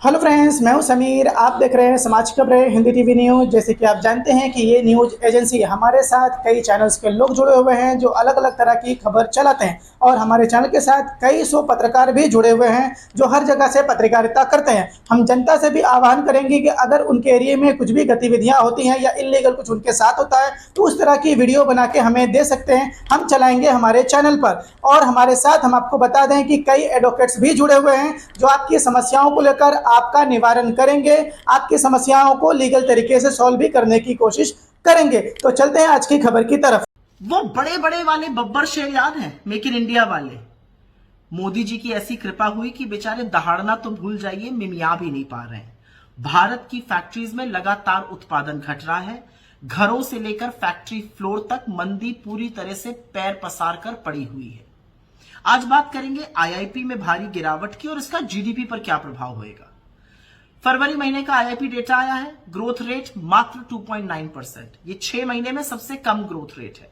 Hello friends, मैं हूं समीर। आप देख रहे हैं समाज की खबरें हिंदी टीवी न्यूज़। जैसे कि आप जानते हैं कि ये न्यूज़ एजेंसी हमारे साथ कई चैनल्स के लोग जुड़े हुए हैं जो अलग अलग तरह की खबर चलाते हैं, और हमारे चैनल के साथ कई सौ पत्रकार भी जुड़े हुए हैं जो हर जगह से पत्रकारिता करते हैं। हम जनता से भी आह्वान करेंगे कि अगर उनके एरिया में कुछ भी गतिविधियाँ होती हैं या इलीगल कुछ उनके साथ होता है तो उस तरह की वीडियो बना के हमें दे सकते हैं, हम चलाएंगे हमारे चैनल पर। और हमारे साथ हम आपको बता दें कि कई एडवोकेट्स भी जुड़े हुए हैं जो आपकी समस्याओं को लेकर आपका निवारण करेंगे, आपकी समस्याओं को लीगल तरीके से सॉल्व भी करने की कोशिश करेंगे। तो चलते हैं आज की खबर की तरफ। वो बड़े बड़े वाले बब्बर शेर याद है, मेक इन इंडिया वाले। मोदी जी की ऐसी कृपा हुई कि बेचारे दहाड़ना तो भूल जाइए, मिमिया भी नहीं पा रहे हैं। भारत की फैक्ट्रीज में लगातार उत्पादन घट रहा है। घरों से लेकर फैक्ट्री फ्लोर तक मंदी पूरी तरह से पैर पसार कर पड़ी हुई है। आज बात करेंगे आईआईपी में भारी गिरावट की और इसका जीडीपी पर क्या प्रभाव होएगा। फरवरी महीने का आईआईपी डेटा आया है, ग्रोथ रेट मात्र 2.9%। ये 6 महीने में सबसे कम ग्रोथ रेट है।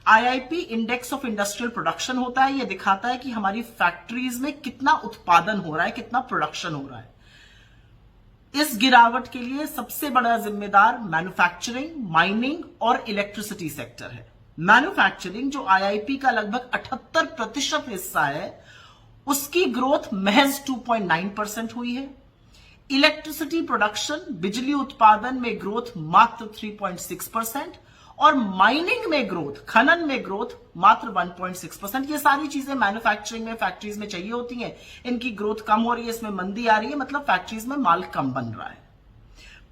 IIP index of industrial production होता है, ये दिखाता है कि हमारी फैक्ट्रीज में कितना उत्पादन हो रहा है, कितना प्रोडक्शन हो रहा है। इस गिरावट के लिए सबसे बड़ा जिम्मेदार मैन्युफैक्चरिंग, माइनिंग और इलेक्ट्रिसिटी सेक्टर है। मैन्युफैक्चरिंग जो आईआईपी का लगभग 78% हिस्सा है, उसकी ग्रोथ महज 2.9% हुई है। इलेक्ट्रिसिटी प्रोडक्शन, बिजली उत्पादन में ग्रोथ मात्र 3.6% और माइनिंग में ग्रोथ, खनन में ग्रोथ मात्र 1.6%। ये सारी चीजें मैन्युफैक्चरिंग में, फैक्ट्रीज में चाहिए होती हैं। इनकी ग्रोथ कम हो रही है, इसमें मंदी आ रही है, मतलब फैक्ट्रीज में माल कम बन रहा है।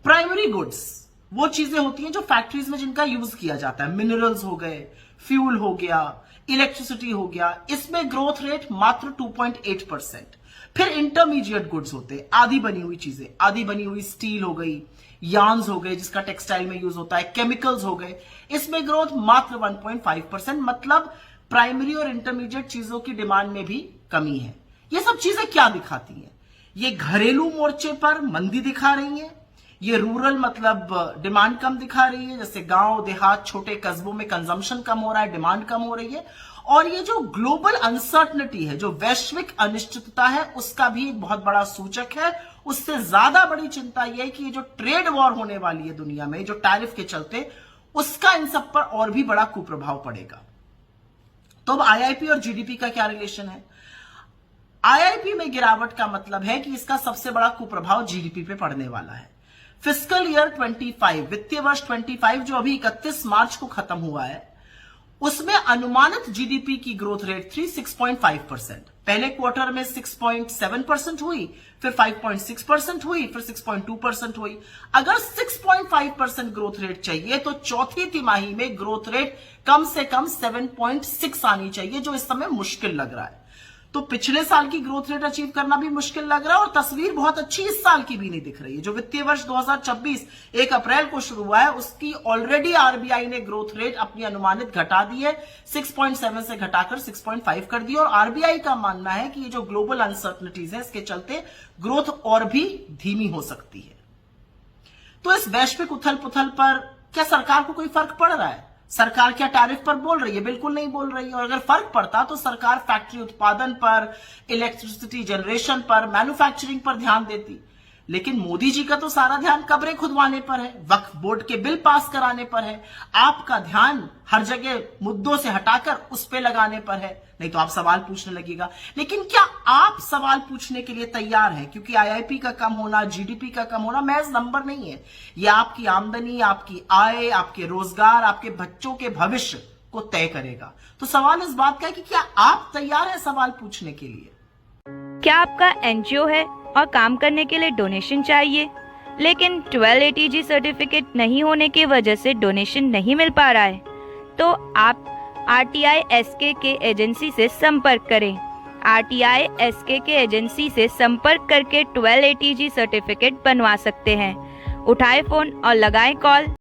प्राइमरी गुड्स वो चीजें होती हैं जो फैक्ट्रीज में जिनका यूज किया जाता है, मिनरल्स हो गए, फ्यूल हो गया, इलेक्ट्रिसिटी हो गया, इसमें ग्रोथ रेट मात्र 2.8%। फिर इंटरमीडिएट गुड्स होते हैं, आधी बनी हुई चीजें, आधी बनी हुई स्टील हो गई, यार्न्स हो गए जिसका टेक्सटाइल में यूज होता है, केमिकल्स हो गए, इसमें ग्रोथ मात्र 1.5%। मतलब प्राइमरी और इंटरमीडिएट चीजों की डिमांड में भी कमी है। ये सब चीजें क्या दिखाती हैं? ये घरेलू मोर्चे पर मंदी दिखा रही है, ये रूरल मतलब डिमांड कम दिखा रही है, जैसे गांव देहात छोटे कस्बों में कंजम्पशन कम हो रहा है, डिमांड कम हो रही है। और ये जो ग्लोबल अनसर्टनिटी है, जो वैश्विक अनिश्चितता है, उसका भी एक बहुत बड़ा सूचक है। उससे ज्यादा बड़ी चिंता यह है कि ये जो ट्रेड वॉर होने वाली है दुनिया में, जो टैरिफ के चलते, उसका इन सब पर और भी बड़ा कुप्रभाव पड़ेगा। तो अब आईआईपी और जीडीपी का क्या रिलेशन है? आईआईपी में गिरावट का मतलब है कि इसका सबसे बड़ा कुप्रभाव जीडीपी पे पड़ने वाला है। फिस्कल ईयर 25, वित्तीय वर्ष 25 जो अभी 31 मार्च को खत्म हुआ है, उसमें अनुमानित जीडीपी की ग्रोथ रेट थी 6.5%। पहले क्वार्टर में 6.7% हुई, फिर 5.6% हुई, फिर 6.2% हुई। अगर 6.5% ग्रोथ रेट चाहिए तो चौथी तिमाही में ग्रोथ रेट कम से कम 7.6 आनी चाहिए, जो इस समय मुश्किल लग रहा है। तो पिछले साल की ग्रोथ रेट अचीव करना भी मुश्किल लग रहा है और तस्वीर बहुत अच्छी इस साल की भी नहीं दिख रही है। जो वित्तीय वर्ष 2026 1 अप्रैल को शुरू हुआ है, उसकी ऑलरेडी आरबीआई ने ग्रोथ रेट अपनी अनुमानित घटा दी है, 6.7 से घटाकर 6.5 कर दी। और आरबीआई का मानना है कि ये जो ग्लोबल अनसर्टनिटीज है, इसके चलते ग्रोथ और भी धीमी हो सकती है। तो इस वैश्विक उथल पुथल पर क्या सरकार को कोई फर्क पड़ रहा है? सरकार क्या टैरिफ पर बोल रही है? बिल्कुल नहीं बोल रही है। और अगर फर्क पड़ता तो सरकार फैक्ट्री उत्पादन पर, इलेक्ट्रिसिटी जनरेशन पर, मैन्युफैक्चरिंग पर ध्यान देती। लेकिन मोदी जी का तो सारा ध्यान कब्रें खुदवाने पर है, वक्फ बोर्ड के बिल पास कराने पर है। आपका ध्यान हर जगह मुद्दों से हटाकर उस पे लगाने पर है, नहीं तो आप सवाल पूछने लगेगा। लेकिन क्या आप सवाल पूछने के लिए तैयार हैं? क्योंकि आईआईपी का कम होना, जीडीपी का कम होना महज नंबर नहीं है। यह आपकी आमदनी, आपकी आय, आपके रोजगार, आपके बच्चों के भविष्य को तय करेगा। तो सवाल इस बात का है कि क्या आप तैयार हैं सवाल पूछने के लिए? क्या आपका एनजीओ है और काम करने के लिए डोनेशन चाहिए, लेकिन 1280G सर्टिफिकेट नहीं होने की वजह से डोनेशन नहीं मिल पा रहा है? तो आप आरटीआई एसके के एजेंसी से संपर्क करें। आरटीआई एसके के एजेंसी से संपर्क करके 1280G सर्टिफिकेट बनवा सकते हैं। उठाएं फोन और लगाएं कॉल।